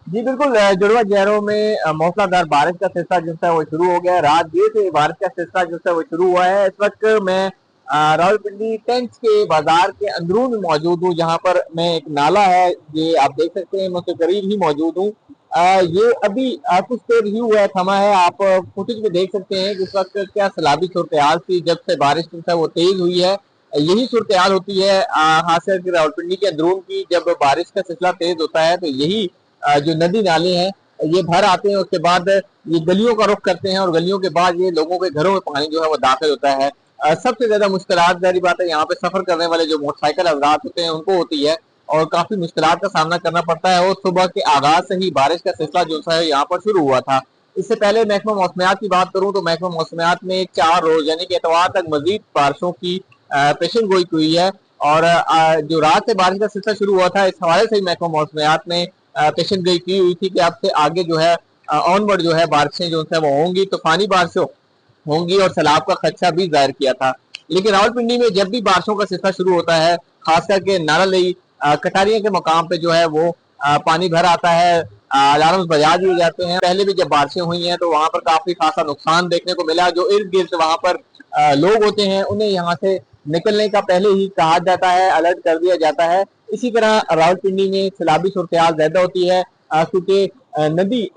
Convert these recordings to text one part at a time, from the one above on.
जी बिल्कुल, जुड़वा शहरों में मौसलाधार बारिश का सिलसिला जो है वो शुरू हो गया है। रात देर से बारिश का सिलसिला जो है वो शुरू हुआ है। इस वक्त मैं रावलपिंडी टेंट के बाजार के अंदरून में मौजूद हूँ, जहाँ पर मैं एक नाला है, ये आप देख सकते हैं, मैं उसके करीब ही मौजूद हूँ। ये अभी कुछ देर ही हुआ है, थमा है। आप फुटेज में देख सकते हैं कि इस वक्त क्या सैलाबी सूरत हाल थी जब से बारिश जो है वो तेज हुई है। यही सूरत हाल होती है खास करके रावलपिंडी के अंदरून की। जब बारिश का सिलसिला तेज होता है तो यही जो नदी नाले हैं ये भर आते हैं, उसके बाद ये गलियों का रुख करते हैं और गलियों के बाद ये लोगों के घरों में पानी जो है वो दाखिल होता है। सबसे ज्यादा मुश्किलात जारी बात है यहाँ पे सफर करने वाले जो मोटरसाइकिल हजरात होते हैं उनको होती है, और काफी मुश्किलात का सामना करना पड़ता है। और सुबह के आगाज से ही बारिश का सिलसिला जो है यहाँ पर शुरू हुआ था। इससे पहले महकमा मौसमियात की बात करूं तो महकमा मौसमियात ने 4 रोज यानी कि एतवार तक मजीद बारिशों की पेशन गोई की है। और जो रात से बारिश का सिलसिला शुरू हुआ था, इस हवाले से ही महकमा मौसमियात ने पेशन गोई की हुई थी कि अब से आगे जो है ऑनवर्ड जो है बारिशें जो है वो होंगी, तूफानी बारिशों होंगी, और सैलाब का खदशा भी जाहिर किया था। लेकिन रावलपिंडी में जब भी बारिशों का सिलसिला शुरू होता है, खास करके नाला लई कटारिया के मकाम पे जो है वो पानी भर आता है, अलार्म बजा दिए जाते हैं। पहले भी जब बारिशें हुई हैं तो वहां पर काफी खासा नुकसान देखने को मिला। जो इर्द गिर्द वहां पर लोग होते हैं उन्हें यहाँ से निकलने का पहले ही कहा जाता है, अलर्ट कर दिया जाता है। इसी तरह रावलपिंडी में सैलाबी सूरत हाल ज्यादा होती है, क्योंकि नदी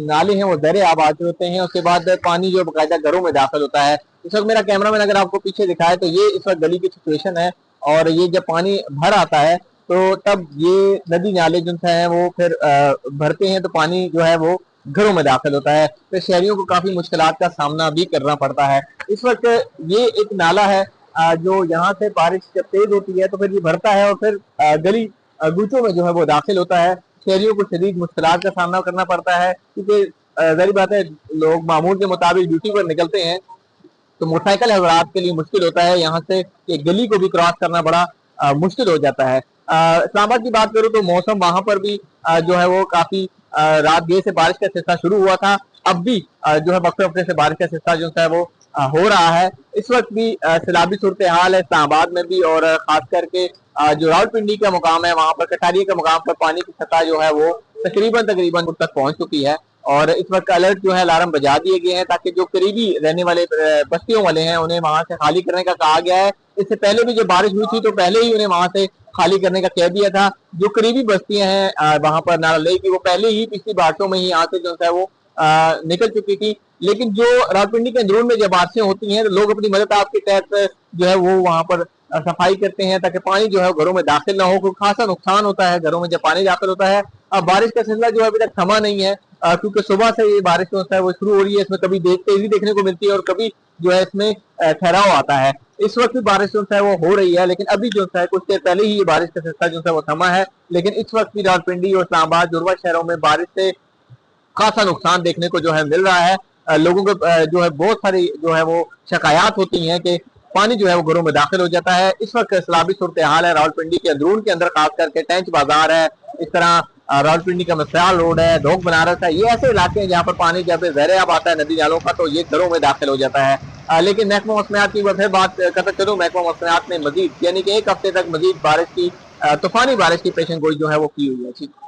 नाले हैं वो दरे आब आ होते हैं। उसके बाद पानी जो बाकायदा घरों में दाखिल होता है। इस वक्त मेरा कैमरामैन अगर आपको पीछे दिखाए तो ये इस वक्त गली की सिचुएशन है। और ये जब पानी भर आता है तो तब ये नदी नाले जो है वो फिर भरते हैं, तो पानी जो है वो घरों में दाखिल होता है। तो शहरियों को काफी मुश्किलात का सामना भी करना पड़ता है। इस वक्त ये एक नाला है जो यहाँ से बारिश जब तेज होती है तो फिर ये भरता है और फिर गली गूचों में जो है वो दाखिल होता है। शहरियों को शदीद मुश्किलात का सामना करना पड़ता है, क्योंकि जाहिर बात है लोग मामूल के मुताबिक ड्यूटी पर निकलते हैं तो मोटरसाइकिल हजरात के लिए मुश्किल होता है, यहाँ से एक गली को भी क्रॉस करना बड़ा मुश्किल हो जाता है। इस्लामाबाद की बात करूँ तो मौसम वहां पर भी जो है वो काफी रात देर से बारिश का सिलसिला शुरू हुआ था। अब भी जो है वक्फे वक्फे से बारिश का सिलसिला जो है वो हो रहा है। इस वक्त भी सैलाबी सूरत हाल है इस्लामाबाद में भी, और खास करके जो रावलपिंडी का मुकाम है वहां पर कटारिया के मुकाम पर पानी की सतह जो है वो तकरीबन तकरीबन तक पहुंच चुकी है। और इस वक्त अलर्ट जो है अलार्म बजा दिए गए हैं, ताकि जो करीबी रहने वाले बस्तियों वाले हैं उन्हें वहां से खाली करने का कहा गया है। इससे पहले भी जब बारिश हुई थी तो पहले ही उन्हें वहां से खाली करने का कह दिया था। जो करीबी बस्तियां हैं वहां पर नाला लेक की, वो पहले ही पिछली बारिशों में ही यहाँ से जो है वो निकल चुकी थी। लेकिन जो रावलपिंडी के अंदरून में जब बारिशें होती हैं तो लोग अपनी मदद आप के तहत जो है वो वहां पर सफाई करते हैं, ताकि पानी जो है घरों में दाखिल ना हो। क्योंकि खासा नुकसान होता है घरों में जब पानी दाखिल होता है। अब बारिश का सिलसिला जो है अभी तक थमा नहीं है, क्योंकि सुबह से ये बारिश जो है वो शुरू हो रही है। इसमें कभी तेजी देखने को मिलती है और कभी जो है इसमें ठहराव आता है। इस वक्त भी बारिश जो है वो हो रही है, लेकिन अभी जो है कुछ देर पहले ही ये बारिश का सिलसिला जो है वो थमा है। लेकिन इस वक्त भी रावलपिंडी और इस्लामाबाद जुड़वा शहरों में बारिश से खासा नुकसान देखने को जो है मिल रहा है। लोगों को जो है बहुत सारी जो है वो शिकायत होती हैं कि पानी जो है वो घरों में दाखिल हो जाता है। इस वक्त सैलाबी सूरत हाल है रावलपिंडी के अंदरून के अंदर, खास करके टेंच बाजार है, इस तरह रावलपिंडी का मसयाल रोड है, धोक बनारस है। ये ऐसे इलाके हैं जहाँ पर पानी जब ज़हर-ए-आब आता है नदी नालों का तो ये घरों में दाखिल हो जाता है। लेकिन महकमा मौसमियात की फिर बात करते चलूँ, महकमा मौसमियात ने मजीद यानी कि 1 हफ्ते तक मजीद बारिश की तूफानी बारिश की पेशन गोई जो है वो की हुई है।